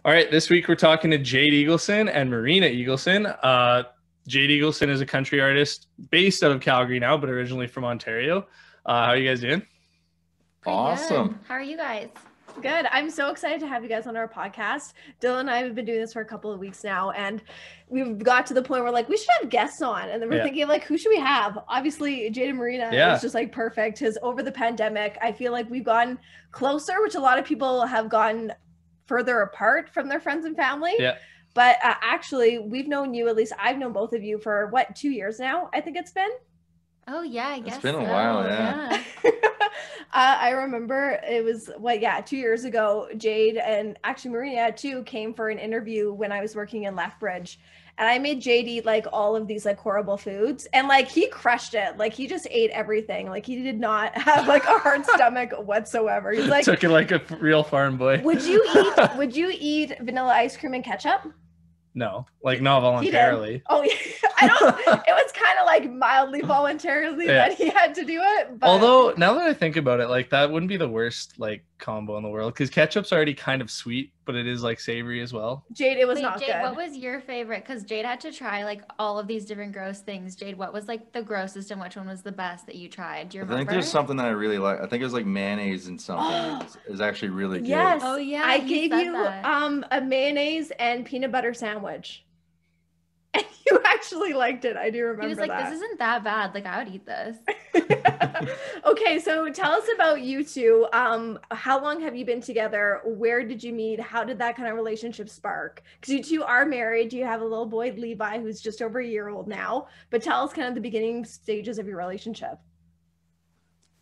All right, this week we're talking to Jade Eagleson and Marina Eagleson. Jade Eagleson is a country artist based out of Calgary now, but originally from Ontario. How are you guys doing? Pretty Awesome. good. How are you guys? Good. I'm so excited to have you guys on our podcast. Dylan and I have been doing this for a couple of weeks now, and we've got to the point where we should have guests on, and then we're thinking who should we have? Obviously, Jade and Marina is just perfect, because over the pandemic, I feel like we've gotten closer, which a lot of people have gotten further apart from their friends and family. Yeah. But actually, we've known you, at least I've known both of you for 2 years now, I think it's been? Oh yeah, I guess it's been a while, yeah. I remember it was 2 years ago. Jade and actually Marina too came for an interview when I was working in Lethbridge, and I made Jade eat all of these horrible foods, and he crushed it. He just ate everything. He did not have a hard stomach whatsoever. He's took it like a real farm boy. Would you eat vanilla ice cream and ketchup? No, not voluntarily. Oh yeah. I don't. It was kind of mildly voluntarily that he had to do it. But... Although now that I think about it, that wouldn't be the worst combo in the world, because ketchup's already kind of sweet, but it is savory as well. Jade, it was not Jade, good. What was your favorite? Because Jade had to try all of these different gross things. Jade, what was the grossest, and which one was the best that you tried? Do you remember? I think there's something that I really like. I think it was mayonnaise and something is actually really good. Yes. Oh yeah. I gave you a mayonnaise and peanut butter sandwich. And you actually liked it. I do remember that. He was like, this isn't that bad. I would eat this. Okay, so tell us about you two. How long have you been together? Where did you meet? How did that kind of relationship spark? Because you two are married. You have a little boy, Levi, who's just over a year old now. But tell us kind of the beginning stages of your relationship.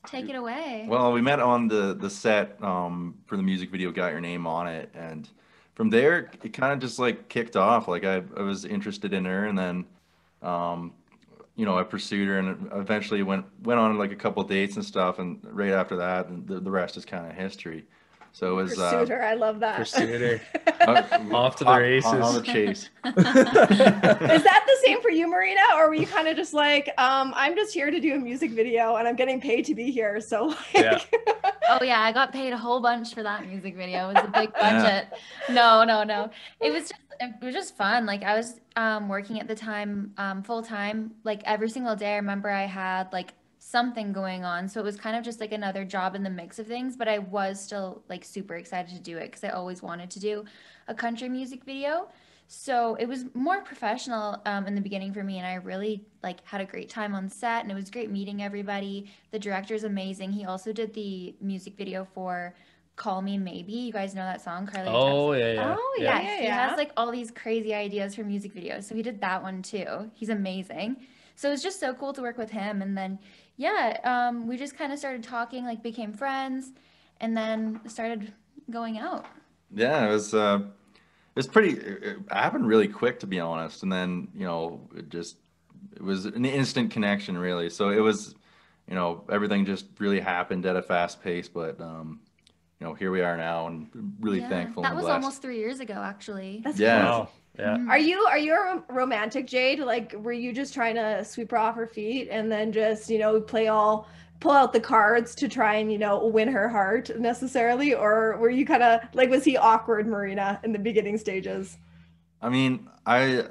Take it away. Well, we met on the set for the music video, Got Your Name on It, and from there, it kind of just kicked off. I was interested in her, and then, I pursued her, and eventually went on a couple dates and stuff. And right after that, the rest is kind of history. So it was pursued her. I love that. Pursued her. Off to the races. On the chase. Is that the same for you, Marina? Or were you kind of just I'm just here to do a music video and I'm getting paid to be here. So yeah. Oh yeah, I got paid a whole bunch for that music video. It was a big budget. No. It was just fun. I was working at the time full time. Every single day I remember I had something going on, so it was kind of just another job in the mix of things, but I was still super excited to do it because I always wanted to do a country music video. So it was more professional in the beginning for me, and I really had a great time on set, and it was great meeting everybody. The director's amazing. He also did the music video for Call Me Maybe. You guys know that song, Carly? Oh yeah. Oh yeah. He has all these crazy ideas for music videos, so he did that one too. He's amazing. So it was just so cool to work with him, and then we just kind of started talking, became friends, and then started going out. Yeah, it was it happened really quick, to be honest. And then, it was an instant connection, really. So it was, everything just really happened at a fast pace, but here we are now, and really thankful. That and was blessed. Almost 3 years ago, actually. That's yeah. Wow. Yeah. Are you a romantic, Jade? Were you just trying to sweep her off her feet and then just, pull out the cards to try and, win her heart necessarily? Or were you kind of was he awkward, Marina, in the beginning stages? I mean, I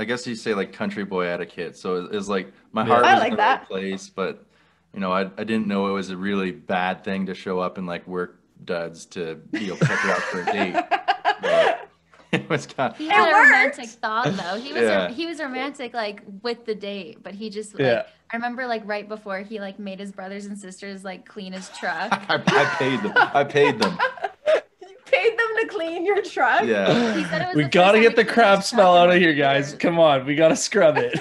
guess you say country boy etiquette. So it's my heart was in the right place, but I didn't know it was a really bad thing to show up in work duds to pick her up for a date. But it was kind of... He had a romantic thought though. He was romantic with the date, but he just I remember right before he made his brothers and sisters clean his truck. I paid them. You paid them to clean your truck? Yeah. He said it was We gotta get the crap smell out of here, guys. Come on, we gotta scrub it.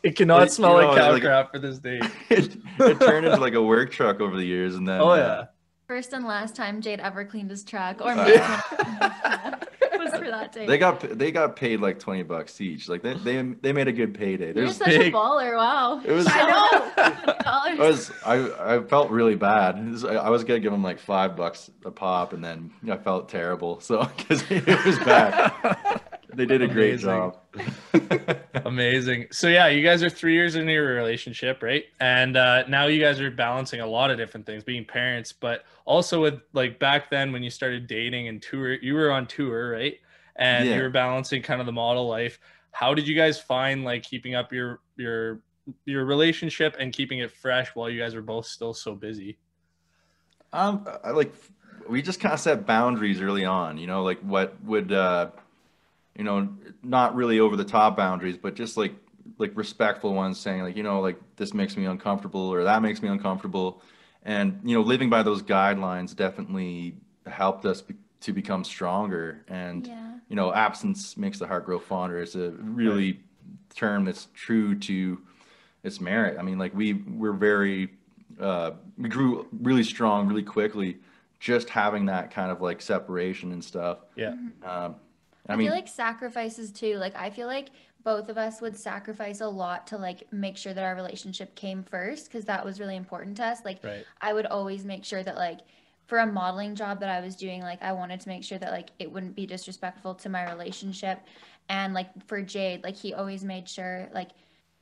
It cannot smell like cow crap for this date. It turned into a work truck over the years, and then first and last time Jade ever cleaned his truck, or maybe was for that day. They got paid $20 each. They made a good payday. You're such a baller. Wow. It was. I know. I felt really bad. I was gonna give them $5 a pop, and then I felt terrible. So because it was bad. They did a great job. Amazing. So yeah, you guys are 3 years into your relationship, right? And now you guys are balancing a lot of different things, being parents, but also with like back then when you started dating and tour, you were on tour, right? And you were balancing kind of the model life. How did you guys find like keeping up your relationship and keeping it fresh while you guys were both still so busy? We just kind of set boundaries early on, like what would, not really over the top boundaries, but just like respectful ones, saying like, like this makes me uncomfortable or that makes me uncomfortable. And, living by those guidelines definitely helped us to become stronger. And, absence makes the heart grow fonder. It's a really term that's true to its merit. I mean, like we grew really strong really quickly, just having that kind of like separation and stuff. Yeah. I feel like sacrifices too. Like I feel like both of us would sacrifice a lot to like make sure that our relationship came first, because that was really important to us. Like I would always make sure that like for a modeling job that I was doing, like I wanted to make sure that like it wouldn't be disrespectful to my relationship. And like for Jade, like he always made sure like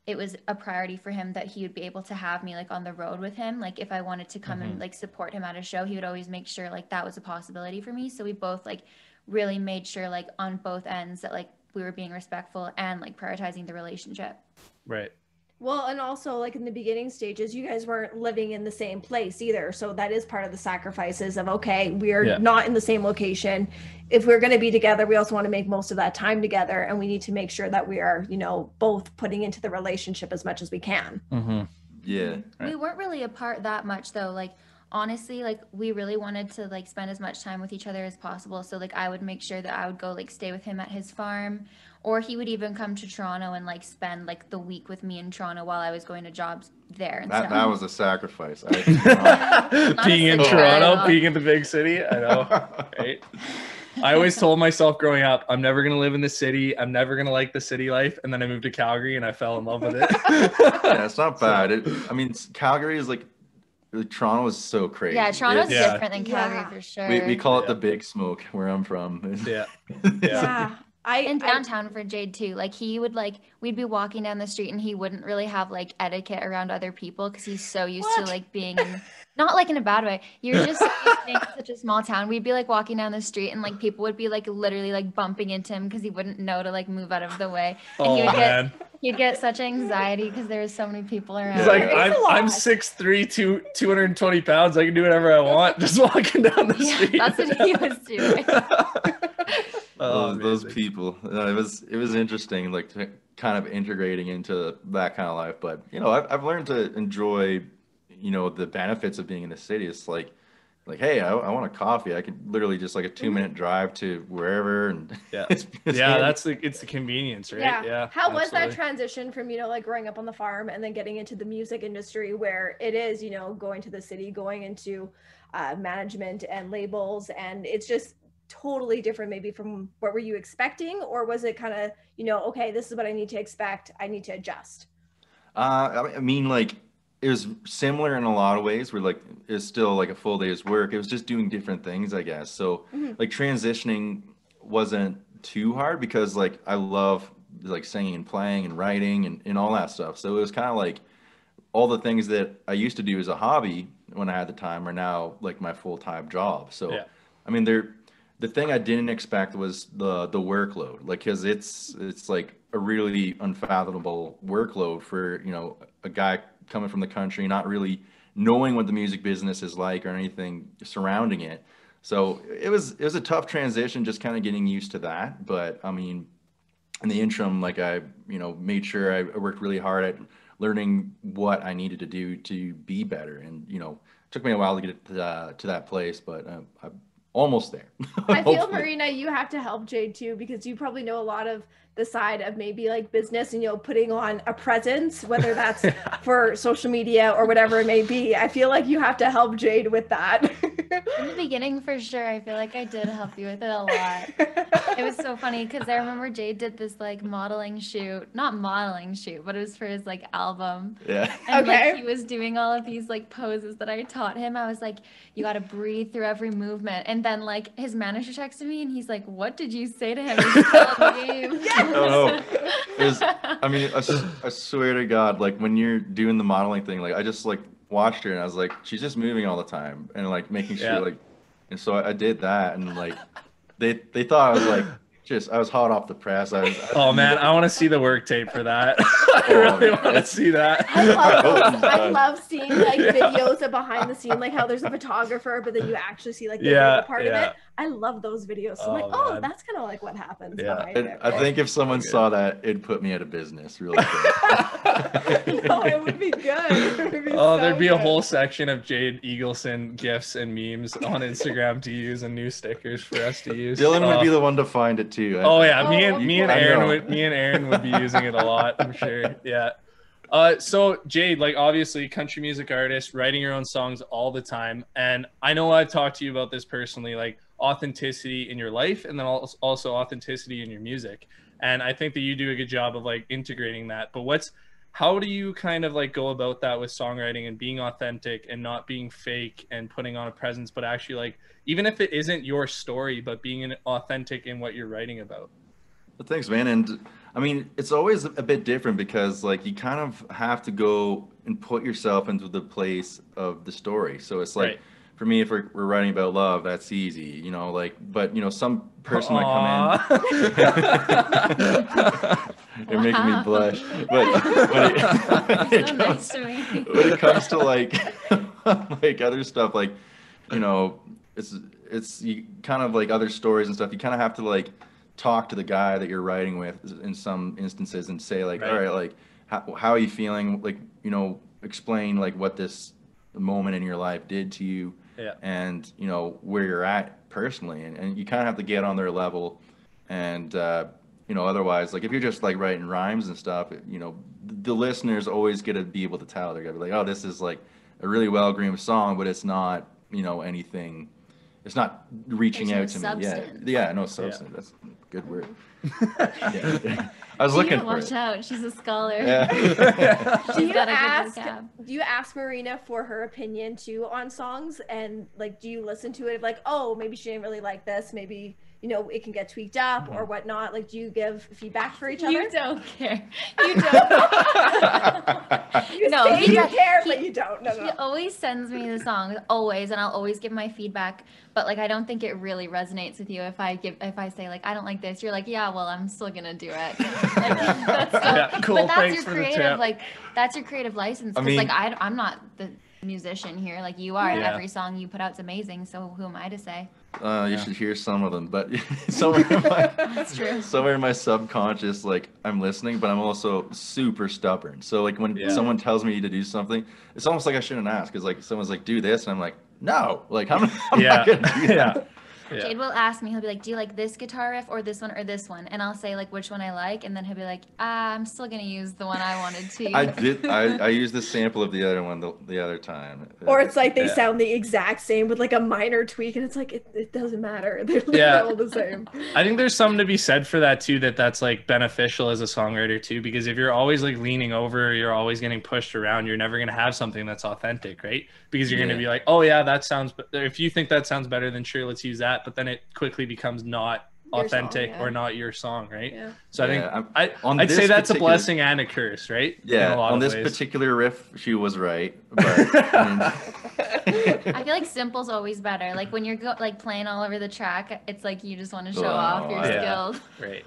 it was a priority for him that he would be able to have me like on the road with him. Like if I wanted to come and like support him at a show, he would always make sure like that was a possibility for me. So we both like really made sure like on both ends that like we were being respectful and like prioritizing the relationship. Right. Well, and also like in the beginning stages, you guys weren't living in the same place either. So that is part of the sacrifices of, okay, we're not in the same location. If we're going to be together, we also want to make most of that time together. And we need to make sure that we are, both putting into the relationship as much as we can. Mm-hmm. Yeah. We weren't really apart that much though. Like, honestly, like we really wanted to like spend as much time with each other as possible. So like I would make sure that I would go like stay with him at his farm, or he would even come to Toronto and like spend like the week with me in Toronto while I was going to jobs there and stuff. That was a sacrifice. Being in Toronto, being in the big city, I know, right? I always told myself growing up, I'm never going to live in the city. I'm never going to like the city life. And then I moved to Calgary and I fell in love with it. Yeah, it's not bad. Calgary is like, Toronto is so crazy. Yeah, Toronto's different than Calgary for sure. We call it the big smoke where I'm from. Yeah. In downtown for Jade too, like he would like we'd be walking down the street and he wouldn't really have like etiquette around other people because he's so used to like being in, not like in a bad way, you're just being in such a small town. We'd be like walking down the street and like people would be like literally like bumping into him because he wouldn't know to like move out of the way, and he'd get such anxiety because there was so many people around. He's like, I'm 6'3", 220 pounds. I can do whatever I want just walking down the street. That's what he was doing. Those people. It was interesting, like kind of integrating into that kind of life. But I've learned to enjoy, the benefits of being in the city. It's like, hey, I want a coffee. I could literally just like a 2-minute drive to wherever, and it's the convenience, right? Yeah. How was that transition from like growing up on the farm and then getting into the music industry, where it is going to the city, going into management and labels, and it's just totally different maybe from what were you expecting, or was it kind of okay, this is what I need to expect, I need to adjust? I mean, like it was similar in a lot of ways, where like it's still like a full day's work. It was just doing different things, I guess. So like transitioning wasn't too hard because like I love like singing and playing and writing and all that stuff. So it was kind of like all the things that I used to do as a hobby when I had the time are now like my full-time job. So I mean, the thing I didn't expect was the workload, like, cause it's like a really unfathomable workload for, a guy coming from the country, not really knowing what the music business is like or anything surrounding it. So it was a tough transition, just kind of getting used to that. But I mean, in the interim, like I, made sure I worked really hard at learning what I needed to do to be better. And, it took me a while to get to that place, but I'm almost there. I feel, Marina, you have to help Jade too, because you probably know a lot of the side of maybe like business and, putting on a presence, whether that's for social media or whatever it may be. I feel like you have to help Jade with that. In the beginning, for sure, I feel like I did help you with it a lot. It was so funny because I remember Jade did this like modeling shoot, not modeling shoot, but it was for his like album. Yeah. And Okay. like he was doing all of these like poses that I taught him. I was like, you got to breathe through every movement. And then like his manager texted me and he's like, what did you say to him? He's still in the game. Oh, no. I mean, I swear to God, like when you're doing the modeling thing, like I just like watched her and I was like, she's just moving all the time and like making sure like, and so I did that and like they thought I was like I was hot off the press. Oh man, I want to see the work tape for that. I really want to see that. I love seeing like videos of behind the scene, like how there's a photographer, but then you actually see like the real part of it. I love those videos. So I'm like, oh, that's kind of like what happens behind it. I think if someone saw that, it'd put me out of business really quick. No, it would be good. It would be There'd be a whole section of Jade Eagleson gifs and memes on Instagram to use and new stickers for us to use. Dylan would be the one to find it too. Me and Aaron would be using it a lot, I'm sure. Yeah. So Jade, like obviously country music artist, writing your own songs all the time. And I know I've talked to you about this personally, like authenticity in your life and then also authenticity in your music. And I think that you do a good job of like integrating that. But how do you kind of like go about that with songwriting and being authentic and not being fake and putting on a presence, but actually like, even if it isn't your story, but being authentic in what you're writing about? Well, thanks, man. And I mean, it's always a bit different because like you kind of have to go and put yourself into the place of the story. So it's like, for me, if we're writing about love, that's easy, you know, like, but you know, some person might come in. You're making me blush. But when it comes to like, like other stuff, like, you know, it's you kind of like other stories and stuff. You kind of have to like talk to the guy that you're writing with in some instances and say like, all right, like, how are you feeling? Like, you know, explain like what this moment in your life did to you. And you know where you're at personally, and you kind of have to get on their level, and you know, otherwise, like if you're just like writing rhymes and stuff, you know, the listeners always get to be able to tell. They're gonna be like, oh, this is like a really well-groomed song, but it's not, you know, anything. It's not reaching out to me. Yeah, no substance. That's a good word. I was looking for Watch out, she's a scholar. Do you ask Marina for her opinion too on songs, and like do you listen to it like, oh, maybe she didn't really like this, maybe, you know, it can get tweaked up or whatnot? Like, do you give feedback for each other? You don't care. You don't. You care, but you don't. No. He always sends me the songs, always, and I'll always give my feedback. But like, I don't think it really resonates with you if I say like, I don't like this. You're like, yeah, well, I'm still gonna do it. Like, cool. But that's Thanks your for creative, like, that's your creative license. Because like, I'm not the musician here, like you are. Every song you put out's amazing. So who am I to say? You should hear some of them, but That's true. somewhere in my subconscious, like I'm listening, but I'm also super stubborn. So like when someone tells me to do something, it's almost like I shouldn't ask, because like someone's like, do this, and I'm like, no, like I'm not gonna do that. Jade will ask me, he'll be like, do you like this guitar riff or this one or this one? And I'll say like which one I like, and then he'll be like, I'm still gonna use the one I wanted to. I used the sample of the other one the other time. Or it's like they sound the exact same with like a minor tweak, and it's like it doesn't matter. They're all the same. I think there's something to be said for that too, that's like beneficial as a songwriter too, because if you're always like leaning over, you're always getting pushed around, you're never gonna have something that's authentic, right? Because you're gonna be like, oh yeah, that sounds, if you think that sounds better, then sure, let's use that. But then it quickly becomes not authentic or not your song, right? So I think I'd say that's a blessing and a curse, right? On this particular riff, she was right, but I feel like simple's always better. Like when you're like playing all over the track, it's like you just want to show off your skills. Right.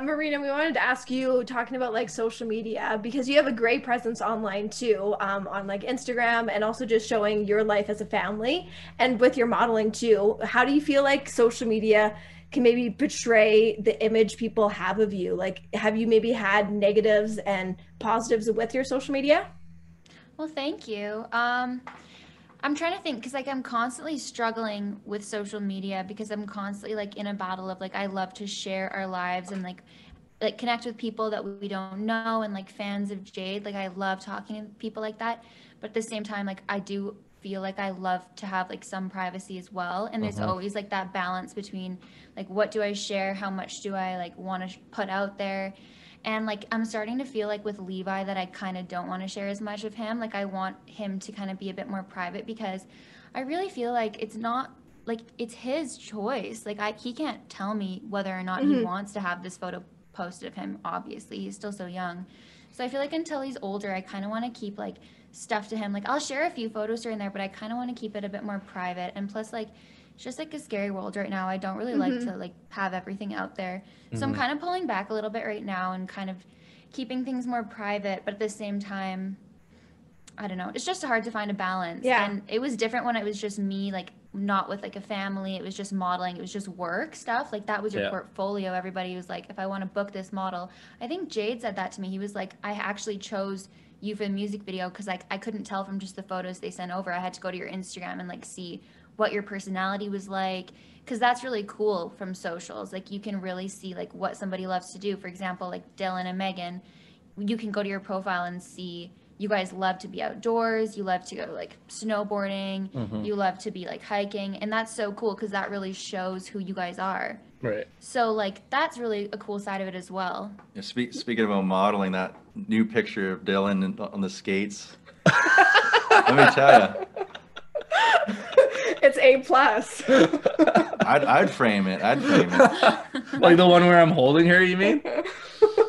Marina, we wanted to ask you, talking about like social media, because you have a great presence online too, on like Instagram, and also just showing your life as a family, and with your modeling too. How do you feel like social media can maybe portray the image people have of you? Like, have you maybe had negatives and positives with your social media? Well, thank you. I'm trying to think, because like I'm constantly struggling with social media, because I'm constantly like in a battle of like, I love to share our lives and like connect with people that we don't know, and like fans of Jade. Like I love talking to people like that, but at the same time, like I do feel like I love to have like some privacy as well. And there's always like that balance between like, what do I share? How much do I like want to put out there? And like, I'm starting to feel like with Levi that I kind of don't want to share as much of him. Like I want him to kind of be a bit more private, because I really feel like it's not like, it's his choice. Like he can't tell me whether or not he wants to have this photo posted of him. Obviously, he's still so young. So I feel like until he's older, I kind of want to keep like stuff to him. Like I'll share a few photos here and there, but I kind of want to keep it a bit more private. And plus, like, it's just like a scary world right now. I don't really like to like have everything out there. So I'm kind of pulling back a little bit right now and kind of keeping things more private, but at the same time, I don't know, it's just hard to find a balance. Yeah. And it was different when it was just me, like not with like a family. It was just modeling. It was just work stuff. Like that was your portfolio. Everybody was like, if I want to book this model. I think Jade said that to me. He was like, I actually chose you for the music video because like I couldn't tell from just the photos they sent over. I had to go to your Instagram and like see what your personality was like, because that's really cool from socials. Like you can really see like what somebody loves to do. For example, like Dylan and Megan, you can go to your profile and see you guys love to be outdoors, you love to go like snowboarding, you love to be like hiking, and that's so cool because that really shows who you guys are. Right. So like that's really a cool side of it as well. Yeah, speaking about modeling, that new picture of Dylan on the skates. Let me tell you. It's A+. I'd frame it. I'd frame it. Like the one where I'm holding her, you mean?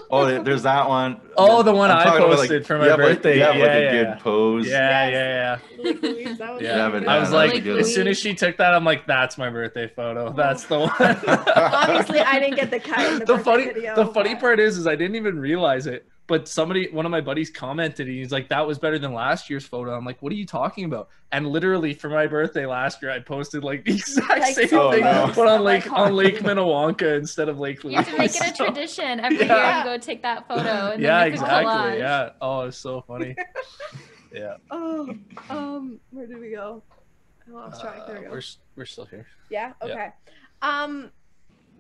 Oh, there's that one. Oh, the one I'm I talking about, posted for my birthday. Yeah, Yeah, like a good pose. Yeah. Like Louise, that was Yeah, but I was that like, was good. as soon as she took that, I'm like, that's my birthday photo. That's the one. Obviously, I didn't get the cut in the birthday video. The funny part is I didn't even realize it. But one of my buddies commented, and he's like, that was better than last year's photo. I'm like, what are you talking about? And literally for my birthday last year, I posted like the exact same thing, but on Lake Minnewanka instead of Lake Louise. You have to make it a tradition every year to go take that photo. And then make a collage. Yeah. Oh, it's so funny. Yeah. Where did we go? I lost track. There we go. We're still here. Yeah. Okay.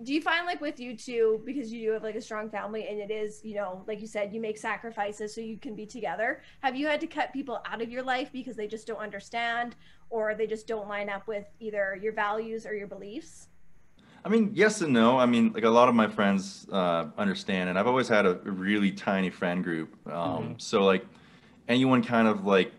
Do you find like with you two, because you do have like a strong family and it is, you know, like you said, you make sacrifices so you can be together. Have you had to cut people out of your life because they just don't understand or they just don't line up with either your values or your beliefs? I mean, yes and no. I mean, like a lot of my friends understand, and I've always had a really tiny friend group. So like anyone kind of like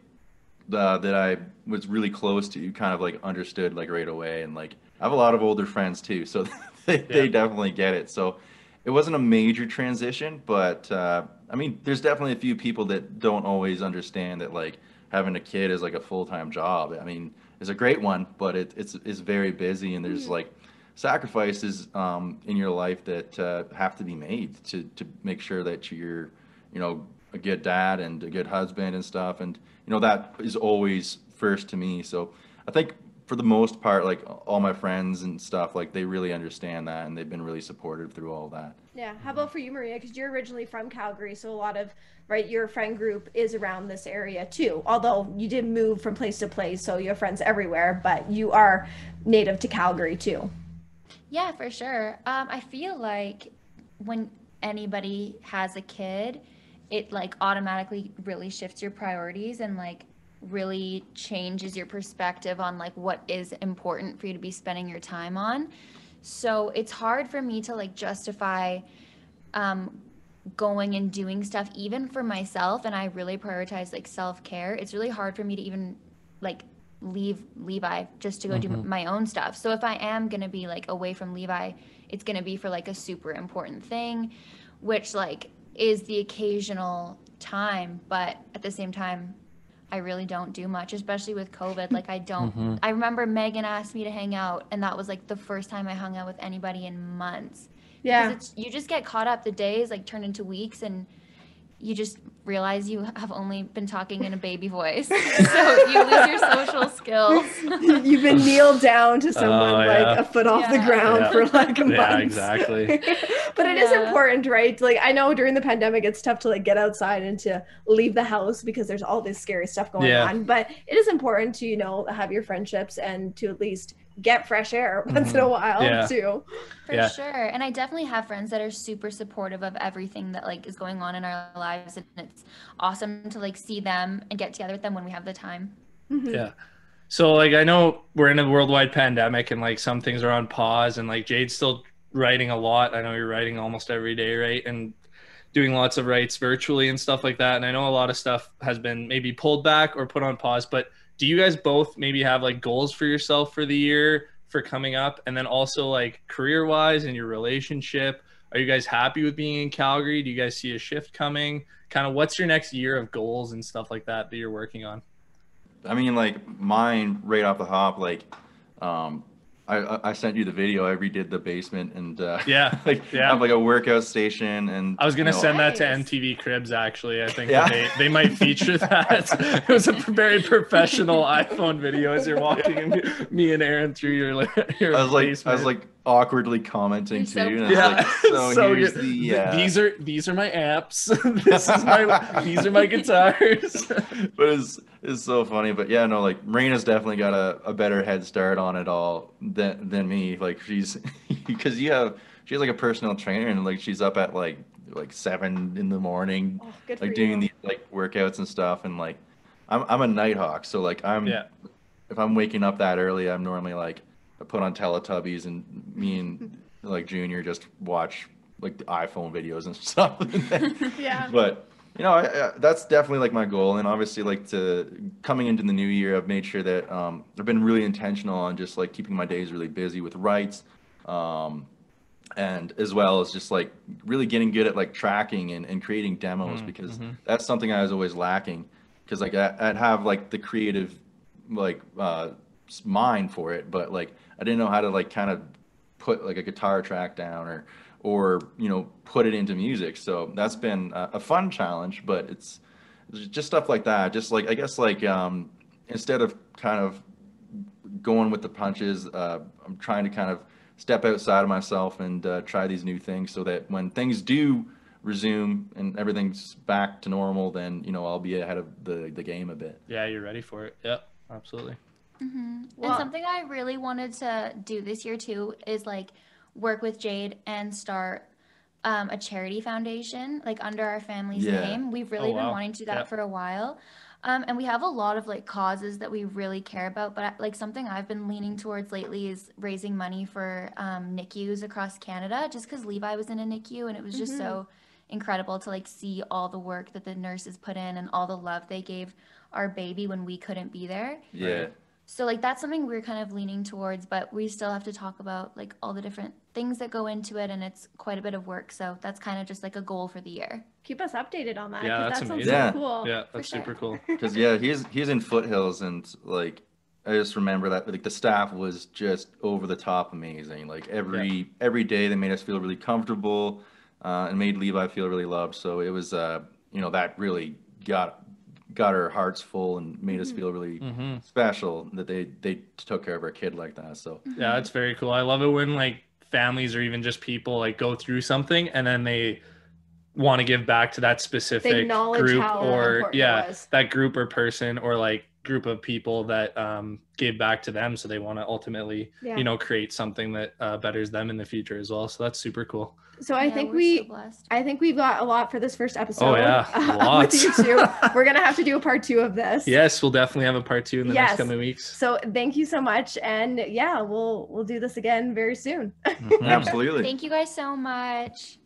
that I was really close to kind of like understood like right away. And like I have a lot of older friends too, so they definitely get it. So it wasn't a major transition, but I mean, there's definitely a few people that don't always understand that like having a kid is like a full-time job. I mean, it's a great one, but it's very busy, and there's like sacrifices in your life that have to be made to make sure that you're, you know, a good dad and a good husband and stuff. And, you know, that is always first to me. So I think for the most part, like all my friends and stuff, like they really understand that, and they've been really supportive through all that. Yeah. How about for you, Maria? Because you're originally from Calgary, so a lot of your friend group is around this area too. Although you did move from place to place, so you have friends everywhere, but you are native to Calgary too. Yeah, for sure. I feel like when anybody has a kid, it like automatically really shifts your priorities and like really changes your perspective on like what is important for you to be spending your time on. So it's hard for me to like justify going and doing stuff even for myself, and I really prioritize like self-care. It's really hard for me to even like leave Levi just to go do my own stuff. So if I am gonna be like away from Levi, it's gonna be for like a super important thing, which like is the occasional time, but at the same time I really don't do much, especially with COVID. Like I don't, I remember Megan asked me to hang out, and that was like the first time I hung out with anybody in months. Yeah. Because you just get caught up. The days like turn into weeks, and you just realize you have only been talking in a baby voice. So you lose your social skills. You've been kneeled down to someone like a foot off the ground for like a month. Yeah, exactly. But it is important, right? Like I know during the pandemic, it's tough to like get outside and to leave the house because there's all this scary stuff going on. But it is important to, you know, have your friendships and to at least get fresh air once in a while too. For sure. And I definitely have friends that are super supportive of everything that like is going on in our lives, and it's awesome to like see them and get together with them when we have the time. Yeah. So like I know we're in a worldwide pandemic and like some things are on pause, and like Jade's still writing a lot. I know you're writing almost every day, right? And doing lots of writes virtually and stuff like that. And I know a lot of stuff has been maybe pulled back or put on pause, but do you guys both maybe have like goals for yourself for the year for coming up? And then also like career wise in your relationship, are you guys happy with being in Calgary? Do you guys see a shift coming? Kind of what's your next year of goals and stuff like that you're working on? I mean, like mine right off the hop, like, I sent you the video. I redid the basement and Yeah, like yeah. I have like a workout station, and I was gonna send that to Nice. MTV Cribs. Actually, I think Yeah. that they might feature that. It was a very professional iPhone video as you're walking in, me and Aaron through your basement. I was like awkwardly commenting You're too. so And proud. it's Yeah, like, so here's good. These are my amps. These are my guitars. But it's so funny. But yeah, no, like Marina's definitely got a better head start on it all than me. Like she's because she has like a personal trainer, and like she's up at like 7 in the morning, Oh, good for like doing you. these like workouts and stuff. And like I'm a nighthawk, so like Yeah. if I'm waking up that early, I'm normally like I put on Teletubbies, and me and like Junior just watch like the iPhone videos and stuff. Yeah. But you know, that's definitely like my goal. And obviously, like coming into the new year, I've made sure that I've been really intentional on just like keeping my days really busy with writes, and as well as just like really getting good at like tracking and creating demos, because that's something I was always lacking. Because like I'd have like the creative like mind for it, but like I didn't know how to like kind of put like a guitar track down or you know put it into music. So that's been a fun challenge, but it's just stuff like that. Just like I guess like instead of kind of going with the punches, I'm trying to kind of step outside of myself and try these new things, so that when things do resume and everything's back to normal, then you know I'll be ahead of the game a bit. Yeah, you're ready for it. Yep, absolutely. And something I really wanted to do this year too is like work with Jade and start a charity foundation like under our family's Yeah. name. We've really Oh, been wow. wanting to do that Yeah. for a while. And we have a lot of like causes that we really care about, but like something I've been leaning towards lately is raising money for NICUs across Canada, just because Levi was in a NICU and it was just so incredible to like see all the work that the nurses put in and all the love they gave our baby when we couldn't be there. Yeah. So like that's something we're kind of leaning towards, but we still have to talk about like all the different things that go into it, and it's quite a bit of work. So that's kind of just like a goal for the year. Keep us updated on that. Yeah, 'cause that's that sounds amazing. so Yeah. cool. Yeah, that's sure. super cool. Because yeah, he's in Foothills, and like I just remember that like the staff was just over the top amazing. Like every day they made us feel really comfortable, and made Levi feel really loved. So it was you know that really got our hearts full and made us feel really special that they took care of our kid like that. So Yeah, that's very cool. I love it when like families or even just people like go through something and then they want to give back to that specific acknowledge group how or important it yeah, was. that group or person or like group of people that gave back to them, so they want to ultimately Yeah. you know create something that betters them in the future as well. So that's super cool. So I Yeah, think we're so blessed. I think we've got a lot for this first episode. Oh, yeah, with lots. you two. We're gonna have to do a part 2 of this. Yes, we'll definitely have a part 2 in the Yes. next coming weeks. So thank you so much, and yeah, we'll do this again very soon. absolutely. Thank you guys so much.